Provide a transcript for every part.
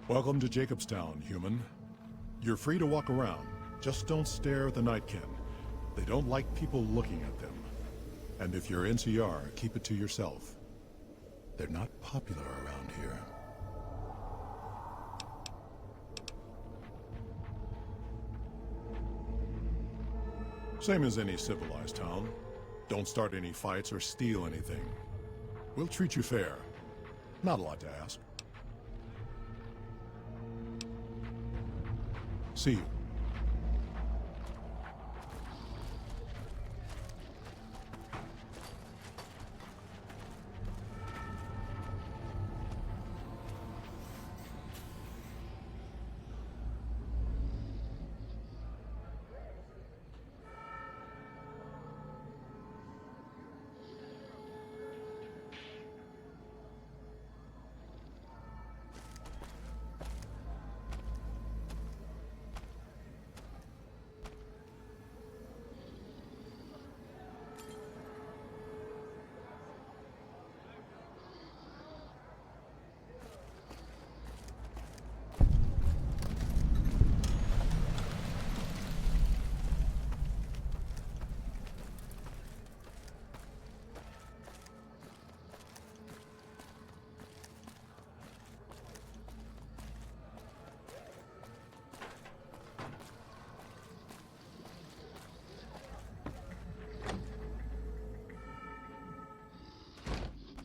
Welcome to Jacobstown, human. You're free to walk around. Just don't stare at the Nightkin. They don't like people looking at them. And if you're NCR, keep it to yourself. They're not popular around here. Same as any civilized town. Don't start any fights or steal anything. We'll treat you fair. Not a lot to ask. See you.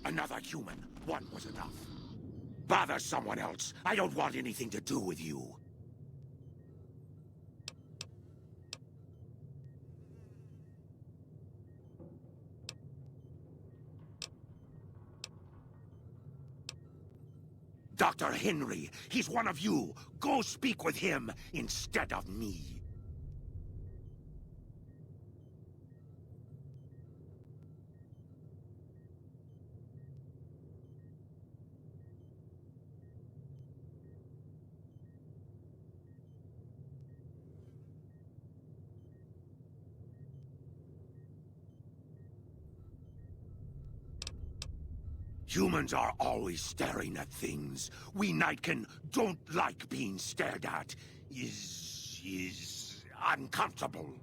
Another human. One was enough. Bother someone else. I don't want anything to do with you. Dr. Henry, he's one of you. Go speak with him instead of me. Humans are always staring at things. We Nightkin don't like being stared at. Is uncomfortable.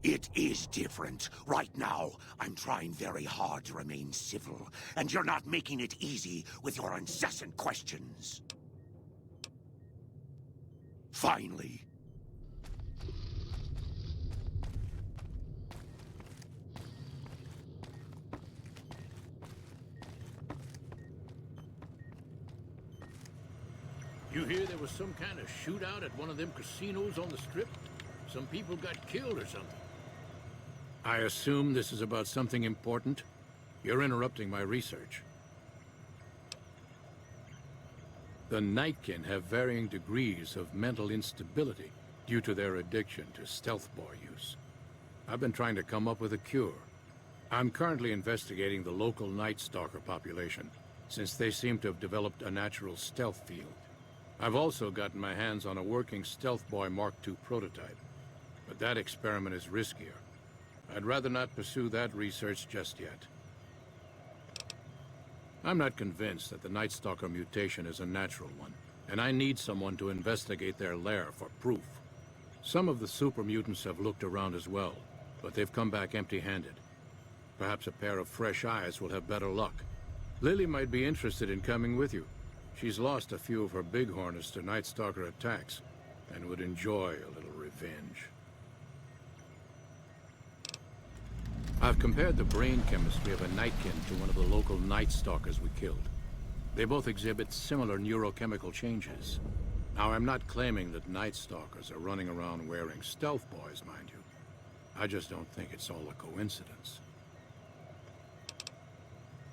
It is different. Right now, I'm trying very hard to remain civil, and you're not making it easy with your incessant questions. Finally. You hear there was some kind of shootout at one of them casinos on the Strip? Some people got killed or something. I assume this is about something important? You're interrupting my research. The Nightkin have varying degrees of mental instability due to their addiction to stealth boy use. I've been trying to come up with a cure. I'm currently investigating the local Night Stalker population, since they seem to have developed a natural stealth field. I've also gotten my hands on a working Stealth Boy Mark II prototype, but that experiment is riskier. I'd rather not pursue that research just yet. I'm not convinced that the Night Stalker mutation is a natural one, and I need someone to investigate their lair for proof. Some of the super mutants have looked around as well, but they've come back empty-handed. Perhaps a pair of fresh eyes will have better luck. Lily might be interested in coming with you. She's lost a few of her bighorners to Night Stalker attacks, and would enjoy a little revenge. I've compared the brain chemistry of a Nightkin to one of the local Night Stalkers we killed. They both exhibit similar neurochemical changes. Now, I'm not claiming that Night Stalkers are running around wearing stealth boys, mind you. I just don't think it's all a coincidence.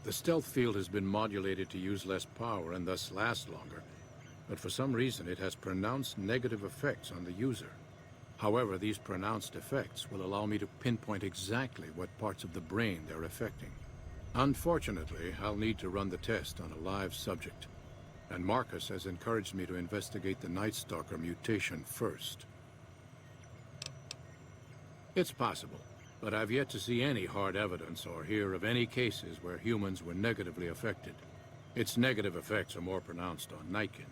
The stealth field has been modulated to use less power and thus last longer, but for some reason it has pronounced negative effects on the user. However, these pronounced effects will allow me to pinpoint exactly what parts of the brain they're affecting. Unfortunately, I'll need to run the test on a live subject, and Marcus has encouraged me to investigate the Night Stalker mutation first. It's possible, but I've yet to see any hard evidence or hear of any cases where humans were negatively affected. Its negative effects are more pronounced on Nightkin.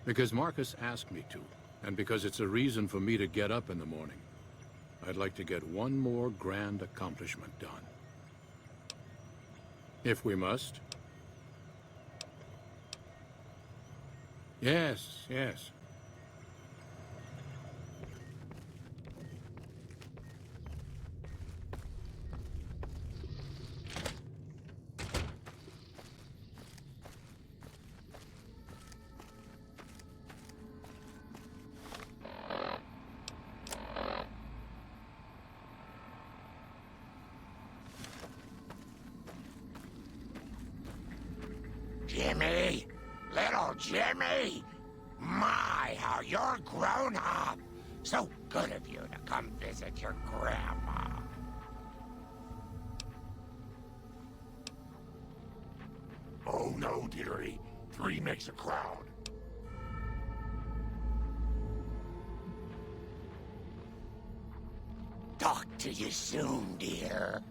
Because Marcus asked me to, and because it's a reason for me to get up in the morning. I'd like to get one more grand accomplishment done. If we must. Yes, yes. Jimmy? Little Jimmy? My, how you're grown up. So good of you to come visit your grandma. Oh no, dearie. 3 makes a crowd. Talk to you soon, dear.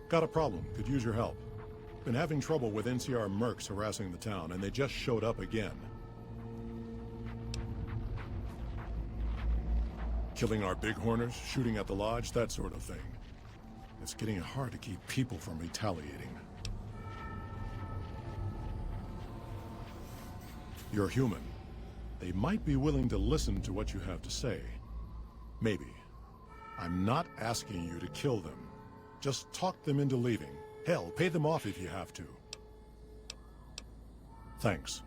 Got a problem. Could use your help. Been having trouble with NCR mercs harassing the town, and they just showed up again. Killing our bighorners, shooting at the lodge, that sort of thing. It's getting hard to keep people from retaliating. You're human. They might be willing to listen to what you have to say. Maybe. I'm not asking you to kill them. Just talk them into leaving. Hell, pay them off if you have to. Thanks.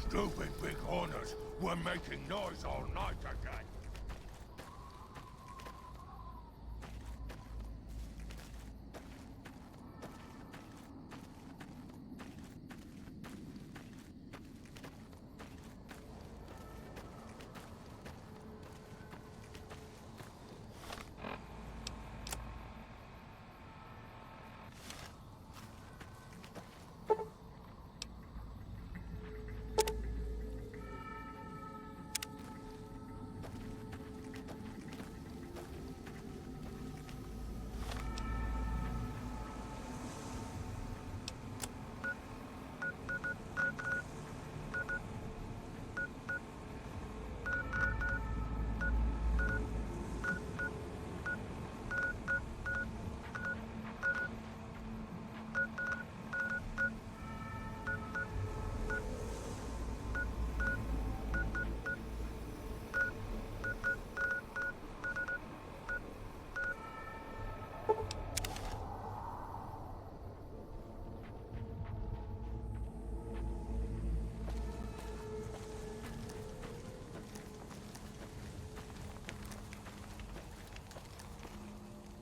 Stupid bighorners were making noise all night again.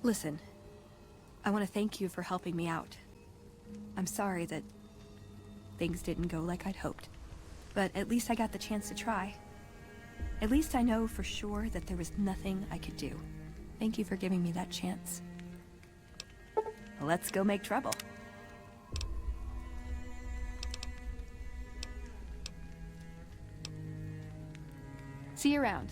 Listen, I want to thank you for helping me out. I'm sorry that things didn't go like I'd hoped, but at least I got the chance to try. At least I know for sure that there was nothing I could do. Thank you for giving me that chance. Let's go make trouble. See you around.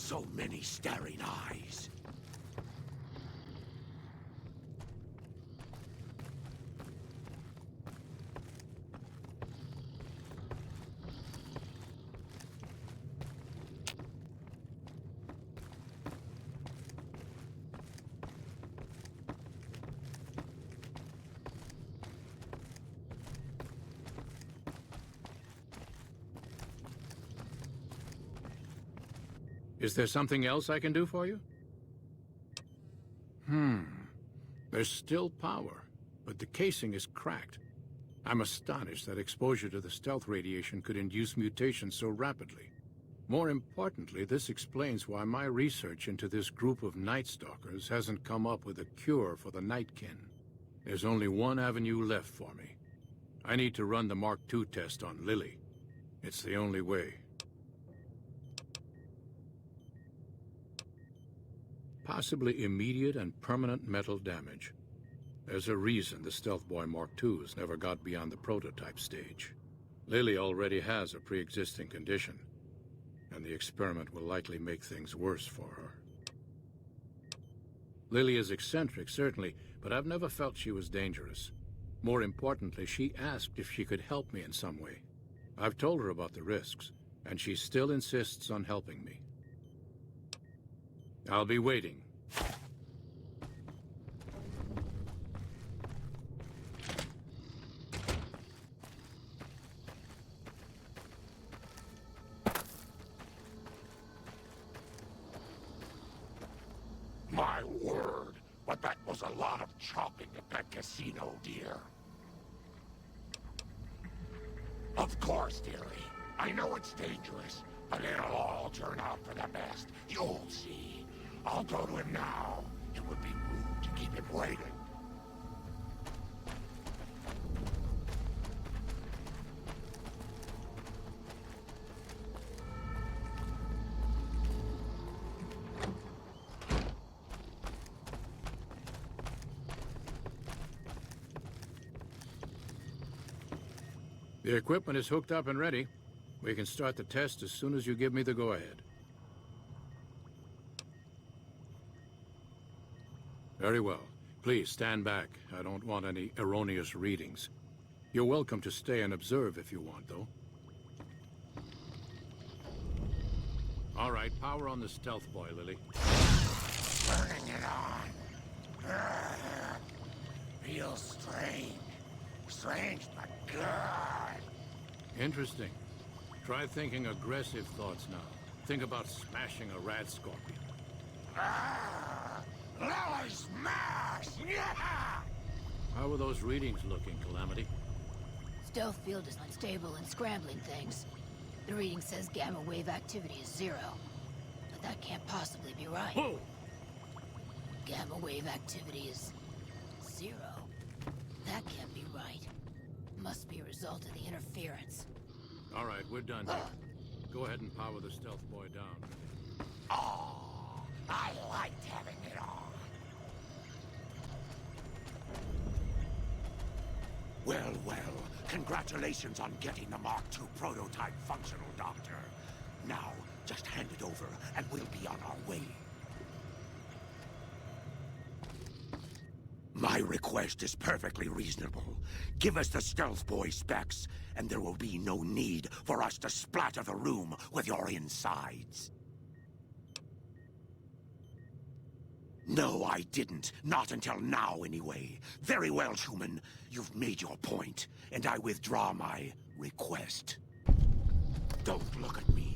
So many staring eyes. Is there something else I can do for you? There's still power, but the casing is cracked. I'm astonished that exposure to the stealth radiation could induce mutations so rapidly. More importantly, this explains why my research into this group of Night Stalkers hasn't come up with a cure for the Nightkin. There's only one avenue left for me. I need to run the Mark II test on Lily. It's the only way. Possibly immediate and permanent metal damage. There's a reason the Stealth Boy Mark IIs never got beyond the prototype stage. Lily already has a pre-existing condition, and the experiment will likely make things worse for her. Lily is eccentric, certainly, but I've never felt she was dangerous. More importantly, she asked if she could help me in some way. I've told her about the risks, and she still insists on helping me. I'll be waiting. My word, but that was a lot of chopping at that casino, dear. Of course, dearie. I know it's dangerous, but it'll all turn out for the best. You'll see. I'll go to him now. It would be rude to keep him waiting. The equipment is hooked up and ready. We can start the test as soon as you give me the go-ahead. Very well. Please stand back. I don't want any erroneous readings. You're welcome to stay and observe if you want, though. All right, power on the Stealth Boy, Lily. Turning it on. Feels strange. Strange, but good. Interesting. Try thinking aggressive thoughts now. Think about smashing a rad scorpion. Lily smash! Yeah! How are those readings looking, Calamity? Stealth field is unstable and scrambling things. The reading says gamma wave activity is 0. But that can't possibly be right. Whoa! Gamma wave activity is 0. That can't be right. Must be a result of the interference. All right, we're done here. Go ahead and power the Stealth Boy down. Oh, I liked having it on. Well, well, congratulations on getting the Mark II prototype functional, Doctor. Now, just hand it over and we'll be on our way. My request is perfectly reasonable. Give us the Stealth Boy specs, and there will be no need for us to splatter the room with your insides. No, I didn't. Not until now, anyway. Very well, human. You've made your point, and I withdraw my request. Don't look at me.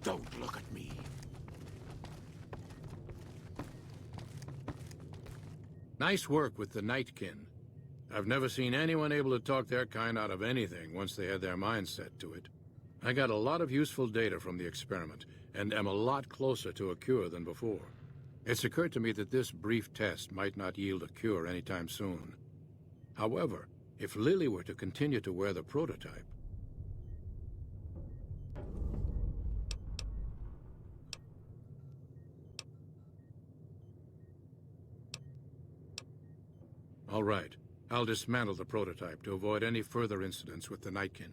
Don't look at me. Nice work with the Nightkin. I've never seen anyone able to talk their kind out of anything once they had their mind set to it. I got a lot of useful data from the experiment, and am a lot closer to a cure than before. It's occurred to me that this brief test might not yield a cure anytime soon. However, if Lily were to continue to wear the prototype... All right. I'll dismantle the prototype to avoid any further incidents with the Nightkin.